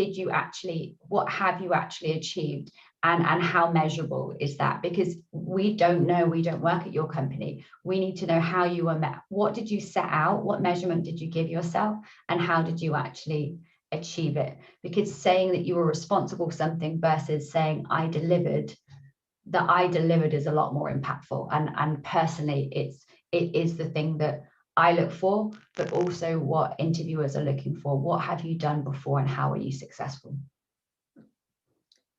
have you actually achieved, and how measurable is that? Because we don't know, we don't work at your company. We need to know how you were met. What did you set out? What measurement did you give yourself? And how did you actually achieve it? Because saying that you were responsible for something versus saying I delivered, that I delivered is a lot more impactful. And personally, it is the thing that I look for, but also what interviewers are looking for. What have you done before, and how are you successful?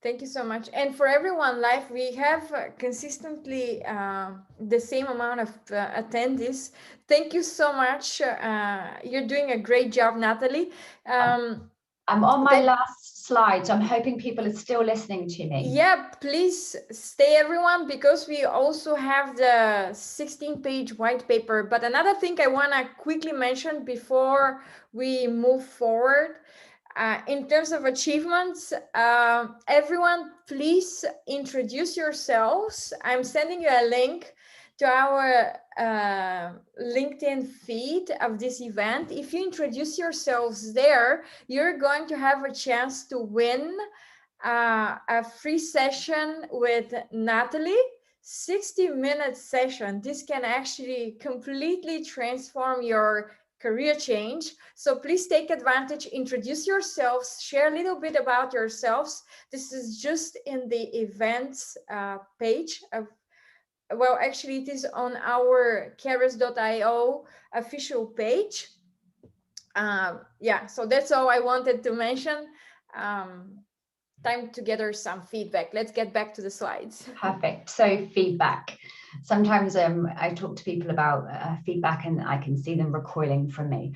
Thank you so much. And for everyone live, we have consistently the same amount of attendees. Thank you so much. You're doing a great job, Natalie. I'm on my last slide, so I'm hoping people are still listening to me. Yeah, please stay, everyone, because we also have the 16-page white paper. But another thing I want to quickly mention before we move forward, in terms of achievements, everyone, please introduce yourselves. I'm sending you a link to our LinkedIn feed of this event. If you introduce yourselves there, you're going to have a chance to win a free session with Natalie, 60-minute session. This can actually completely transform your career change. So please take advantage, introduce yourselves, share a little bit about yourselves. This is just in the events page of, well, actually it is on our Carrus.io official page. Yeah, so that's all I wanted to mention. Time to gather some feedback. Let's get back to the slides. Perfect. So feedback. Sometimes I talk to people about feedback, and I can see them recoiling from me.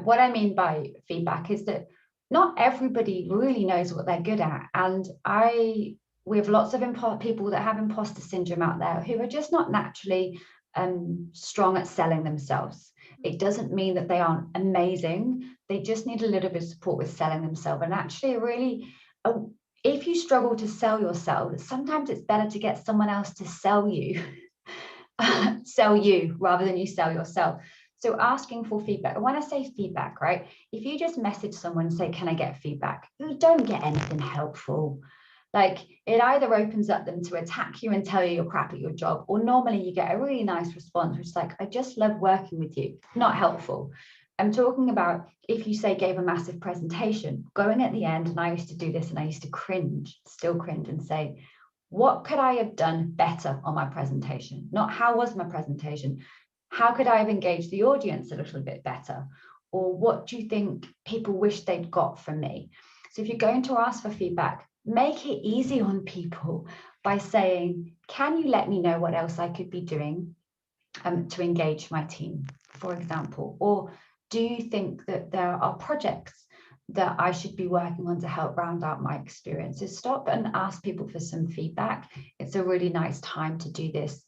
What I mean by feedback is that not everybody really knows what they're good at. And we have lots of people that have imposter syndrome out there who are just not naturally strong at selling themselves. It doesn't mean that they aren't amazing. They just need a little bit of support with selling themselves. And actually, really, if you struggle to sell yourself, sometimes it's better to get someone else to sell you, sell you rather than you sell yourself. So asking for feedback. And when I say feedback, right, if you just message someone and say, can I get feedback? You don't get anything helpful. Like, it either opens up them to attack you and tell you you're crap at your job, or normally you get a really nice response, which is like, I just love working with you. Not helpful. I'm talking about if you say gave a massive presentation, going at the end, and I used to do this and I used to cringe, still cringe, and say, what could I have done better on my presentation? Not how was my presentation? How could I have engaged the audience a little bit better? Or what do you think people wish they'd got from me? So if you're going to ask for feedback, make it easy on people by saying, can you let me know what else I could be doing to engage my team, for example? Or do you think that there are projects that I should be working on to help round out my experiences? Stop and ask people for some feedback. It's a really nice time to do this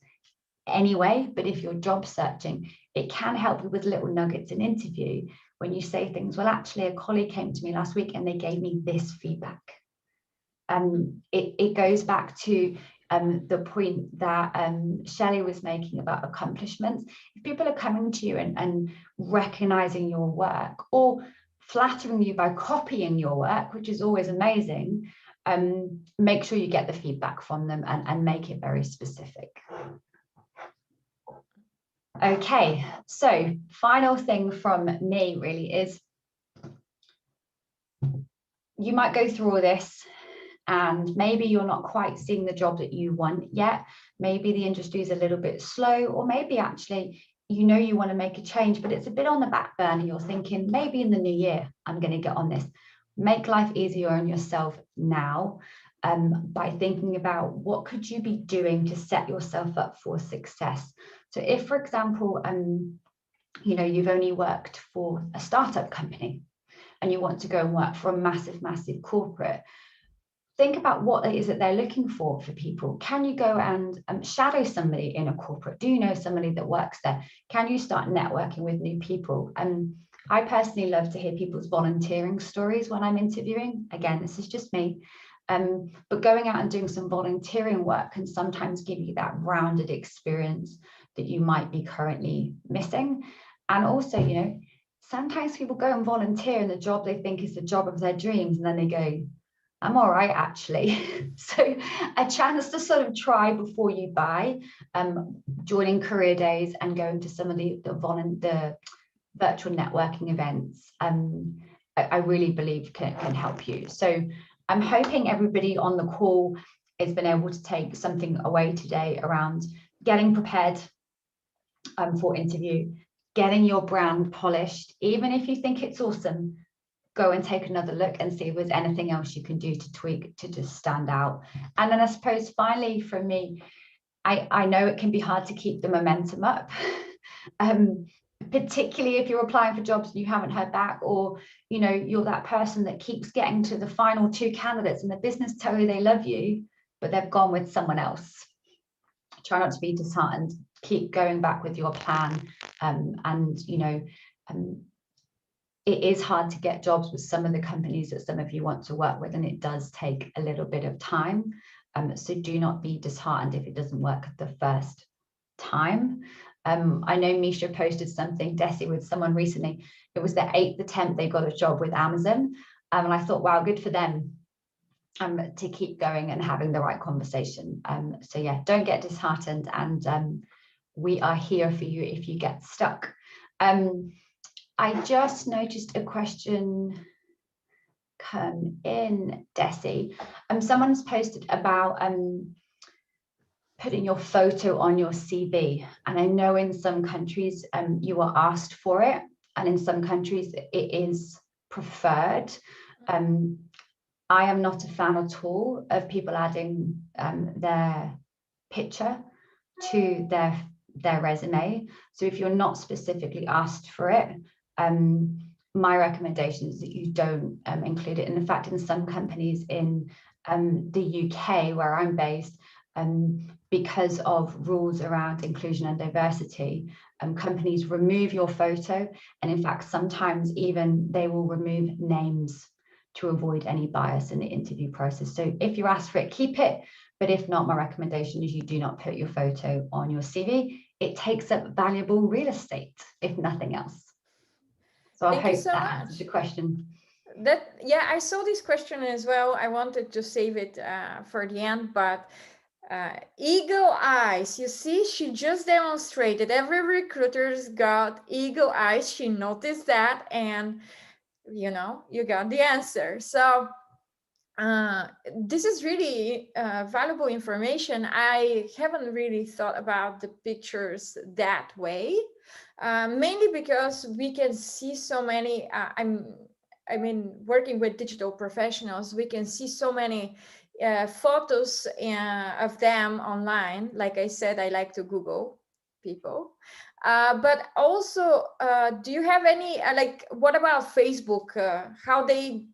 anyway, but if you're job searching, it can help you with little nuggets in interview when you say things, well, actually, a colleague came to me last week and they gave me this feedback. It goes back to the point that Shelley was making about accomplishments. If people are coming to you and recognizing your work or flattering you by copying your work, which is always amazing, make sure you get the feedback from them and make it very specific. Okay, so final thing from me really is, you might go through all this and maybe you're not quite seeing the job that you want yet. Maybe the industry is a little bit slow, or maybe actually you know you want to make a change, but it's a bit on the back burner. You're thinking, maybe in the new year, I'm going to get on this. Make life easier on yourself now by thinking about what could you be doing to set yourself up for success. So if, for example, you know, you've only worked for a startup company and you want to go and work for a massive, massive corporate, think about what it is that they're looking for people. Can you go and shadow somebody in a corporate? Do you know somebody that works there? Can you start networking with new people? I personally love to hear people's volunteering stories when I'm interviewing. Again, this is just me. But going out and doing some volunteering work can sometimes give you that rounded experience that you might be currently missing. And also, you know, sometimes people go and volunteer in the job they think is the job of their dreams, and then they go, I'm all right, actually. So a chance to sort of try before you buy, joining career days and going to some of the virtual networking events, I really believe can help you. So I'm hoping everybody on the call has been able to take something away today around getting prepared for interview, getting your brand polished. Even if you think it's awesome, go and take another look and see if there's anything else you can do to tweak to just stand out. And then I suppose finally from me, I know it can be hard to keep the momentum up, particularly if you're applying for jobs and you haven't heard back, or you know, you're that person that keeps getting to the final 2 candidates and the business tell you they love you, but they've gone with someone else. Try not to be disheartened. Keep going back with your plan, and you know, it is hard to get jobs with some of the companies that some of you want to work with, and it does take a little bit of time. So do not be disheartened if it doesn't work the first time. I know Misha posted something, Desi, with someone recently. It was their 8th attempt they got a job with Amazon. And I thought, wow, good for them to keep going and having the right conversation. So yeah, don't get disheartened, and we are here for you if you get stuck. I just noticed a question come in, Desi. Someone's posted about putting your photo on your CV. And I know in some countries you are asked for it, and in some countries it is preferred. I am not a fan at all of people adding their picture to their resume. So if you're not specifically asked for it, my recommendation is that you don't include it. And in fact, in some companies in the UK, where I'm based, because of rules around inclusion and diversity, companies remove your photo. And in fact, sometimes even they will remove names to avoid any bias in the interview process. So if you're asked for it, keep it. But if not, my recommendation is you do not put your photo on your CV. It takes up valuable real estate, if nothing else. So I Thank you hope so that answers much. your question. Yeah, I saw this question as well. I wanted to save it for the end, but eagle eyes. You see, she just demonstrated. Every recruiter's got eagle eyes. She noticed that, and you know, you got the answer. So this is really valuable information. I haven't really thought about the pictures that way, mainly because we can see so many. I mean, working with digital professionals, we can see so many photos of them online. Like I said, I like to Google people. But also, do you have any, like, what about Facebook? How they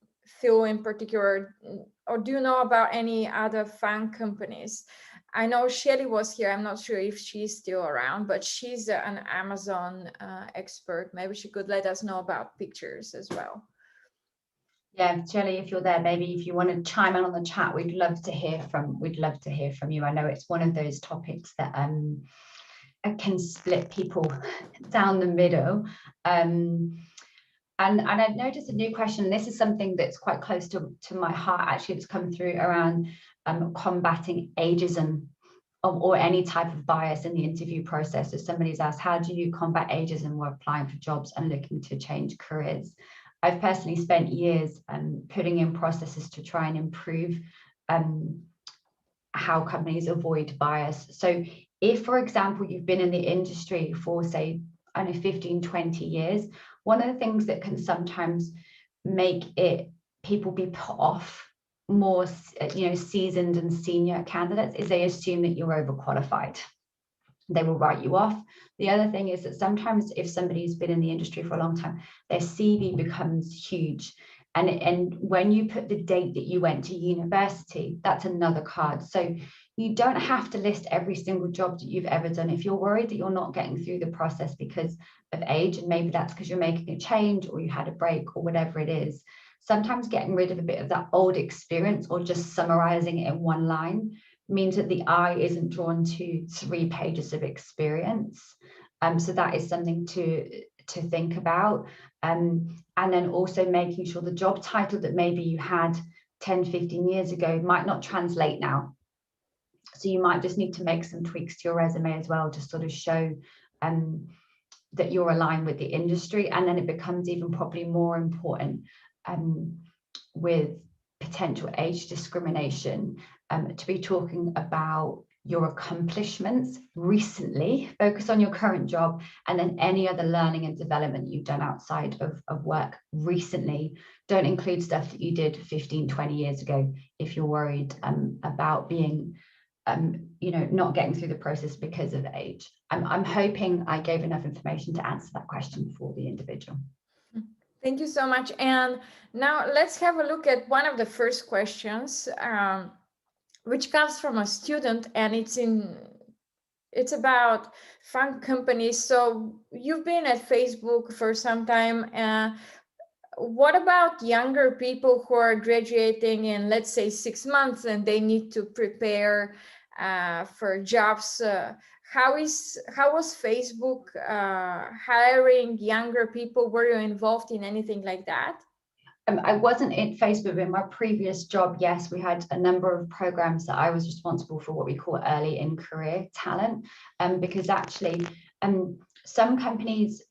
feel in particular, or do you know about any other fan companies? I know Shelly was here. I'm not sure if she's still around, but she's an Amazon expert. Maybe she could let us know about pictures as well. Yeah, Shelley, if you're there, maybe if you want to chime in on the chat, we'd love to hear from you. I know it's one of those topics that can split people down the middle. And I've noticed a new question. This is something that's quite close to my heart, actually. It's come through around combating ageism or any type of bias in the interview process. So somebody's asked, how do you combat ageism while applying for jobs and looking to change careers? I've personally spent years putting in processes to try and improve how companies avoid bias. So if, for example, you've been in the industry for, say, I don't know, 15, 20 years, one of the things that can sometimes make it people be put off more, seasoned and senior candidates is they assume that you're overqualified. They will write you off. The other thing is that sometimes if somebody's been in the industry for a long time, their CV becomes huge. And when you put the date that you went to university, that's another card. So you don't have to list every single job that you've ever done. If you're worried that you're not getting through the process because of age, and maybe that's because you're making a change or you had a break or whatever it is, sometimes getting rid of a bit of that old experience or just summarizing it in one line means that the eye isn't drawn to 3 pages of experience. So that is something to think about. And then also making sure the job title that maybe you had 10, 15 years ago might not translate now. So you might just need to make some tweaks to your resume as well to sort of show that you're aligned with the industry. And then it becomes even probably more important with potential age discrimination, to be talking about your accomplishments recently, focus on your current job, and then any other learning and development you've done outside of work recently. Don't include stuff that you did 15, 20 years ago if you're worried about being, not getting through the process because of age. I'm hoping I gave enough information to answer that question for the individual. Thank you so much. And now let's have a look at one of the first questions, which comes from a student, and it's about fund companies. So you've been at Facebook for some time. What about younger people who are graduating in, let's say, 6 months and they need to prepare for jobs? How was Facebook hiring younger people? Were you involved in anything like that? I wasn't at Facebook. In my previous job, yes, we had a number of programs that I was responsible for, what we call early in career talent, because actually some companies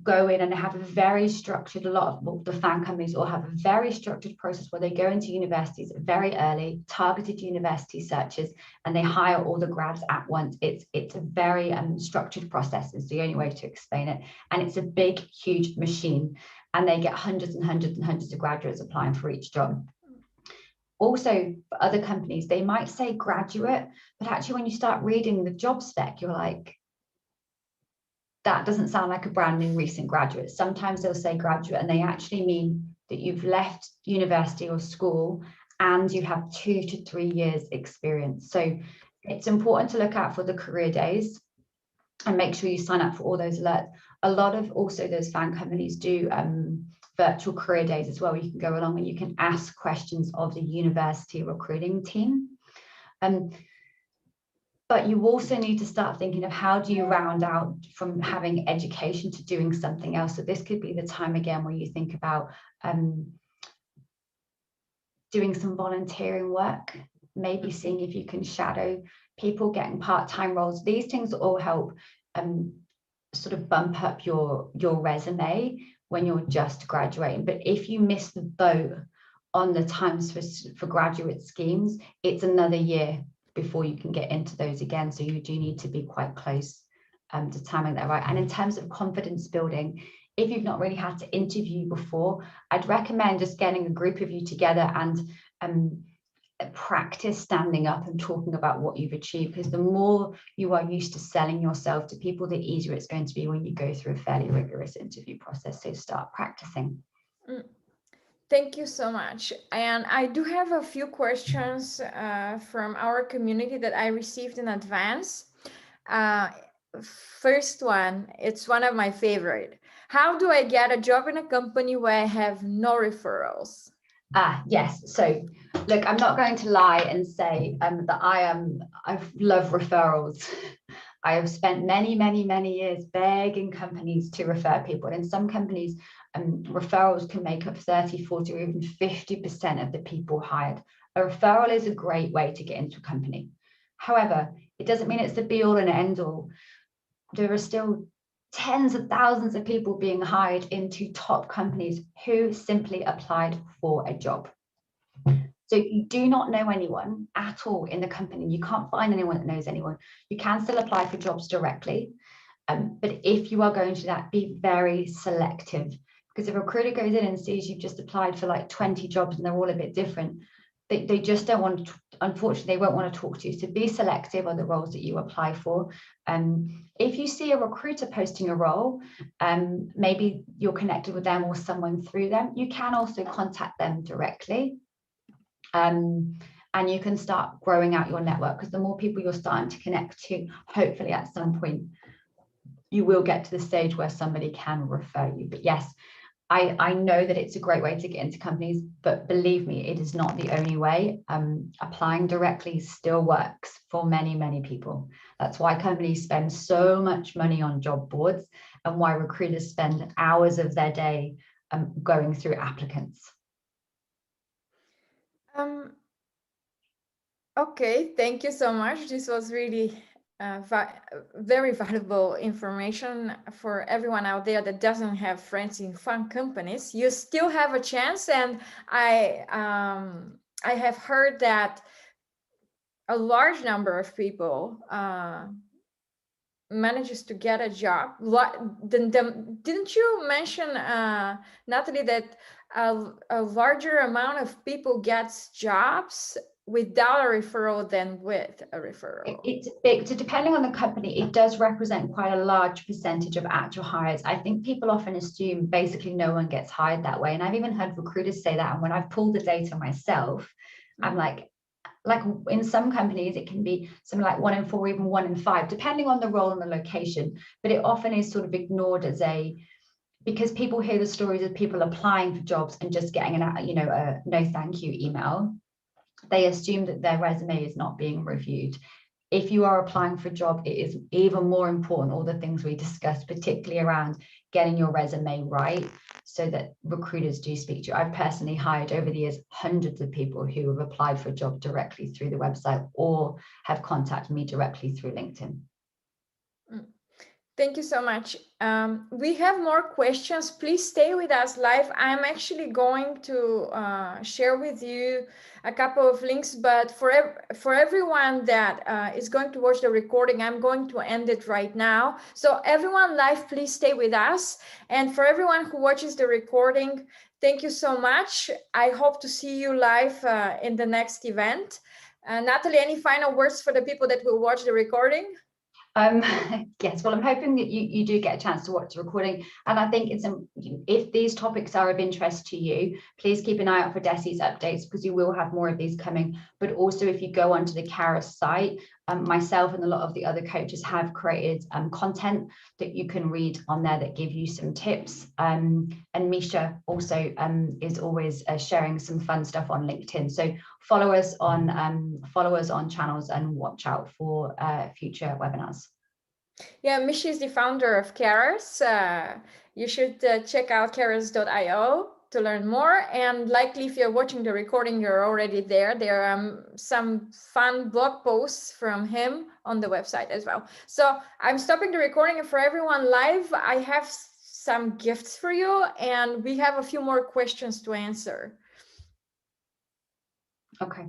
go in and have a very structured, the fan companies all have a very structured process where they go into universities very early, targeted university searches, and they hire all the grads at once. It's a very structured process, is the only way to explain it. And it's a big, huge machine. And they get hundreds and hundreds and hundreds of graduates applying for each job. Also, for other companies, they might say graduate, but actually when you start reading the job spec, you're like, that doesn't sound like a brand new recent graduate. Sometimes they'll say graduate and they actually mean that you've left university or school and you have 2 to 3 years experience. So it's important to look out for the career days and make sure you sign up for all those alerts. A lot of also those fan companies do virtual career days as well. You can go along and you can ask questions of the university recruiting team. But you also need to start thinking of how do you round out from having education to doing something else. So this could be the time again where you think about doing some volunteering work, maybe seeing if you can shadow people, getting part-time roles. These things all help sort of bump up your resume when you're just graduating. But if you miss the boat on the times for graduate schemes, it's another year before you can get into those again. So you do need to be quite close to timing that right. And in terms of confidence building, if you've not really had to interview before, I'd recommend just getting a group of you together and practice standing up and talking about what you've achieved, because the more you are used to selling yourself to people, the easier it's going to be when you go through a fairly rigorous interview process. So start practicing. Thank you so much. And I do have a few questions from our community that I received in advance. First one, it's one of my favorite. How do I get a job in a company where I have no referrals? Yes. So look, I'm not going to lie and say that I love referrals. I have spent many years begging companies to refer people. And in some companies, referrals can make up 30, 40, or even 50% of the people hired. A referral is a great way to get into a company. However, it doesn't mean it's the be all and end all. There are still tens of thousands of people being hired into top companies who simply applied for a job. So if you do not know anyone at all in the company, you can't find anyone that knows anyone, you can still apply for jobs directly. But if you are going to that, be very selective, because if a recruiter goes in and sees you've just applied for like 20 jobs and they're all a bit different, they just don't want to, unfortunately, they won't want to talk to you. So be selective on the roles that you apply for. If you see a recruiter posting a role, maybe you're connected with them or someone through them, you can also contact them directly. And you can start growing out your network, because the more people you're starting to connect to, hopefully at some point you will get to the stage where somebody can refer you. But yes, I know that it's a great way to get into companies, but believe me, it is not the only way. Applying directly still works for many people. That's why companies spend so much money on job boards and why recruiters spend hours of their day going through applicants. Okay, thank you so much. This was really very valuable information for everyone out there that doesn't have friends in fun companies. You still have a chance, and I have heard that a large number of people manages to get a job. Didn't you mention, Natalie, that a larger amount of people gets jobs without a referral than with a referral? It's big. So depending on the company, it does represent quite a large percentage of actual hires. I think people often assume basically no one gets hired that way. And I've even heard recruiters say that. And when I've pulled the data myself, I'm like in some companies, it can be something like 1 in 4, even 1 in 5, depending on the role and the location. But it often is sort of ignored as because people hear the stories of people applying for jobs and just getting a no thank you email. They assume that their resume is not being reviewed. If you are applying for a job, it is even more important, all the things we discussed, particularly around getting your resume right so that recruiters do speak to you. I've personally hired over the years hundreds of people who have applied for a job directly through the website or have contacted me directly through LinkedIn. Thank you so much. We have more questions. Please stay with us live. I'm actually going to share with you a couple of links, but for everyone that is going to watch the recording, I'm going to end it right now. So everyone live, please stay with us. And for everyone who watches the recording, thank you so much. I hope to see you live in the next event. Natalie, any final words for the people that will watch the recording? Yes, well, I'm hoping that you do get a chance to watch the recording. And I think if these topics are of interest to you, please keep an eye out for Desi's updates, because you will have more of these coming. But also, if you go onto the Carrus site, myself and a lot of the other coaches have created content that you can read on there that give you some tips. And Misha also is always sharing some fun stuff on LinkedIn. So follow us on channels and watch out for future webinars. Yeah, Misha is the founder of Carrus. You should check out carrus.io to learn more. And likely, if you're watching the recording, you're already there. There are some fun blog posts from him on the website as well. So I'm stopping the recording. And for everyone live, I have some gifts for you, and we have a few more questions to answer. Okay.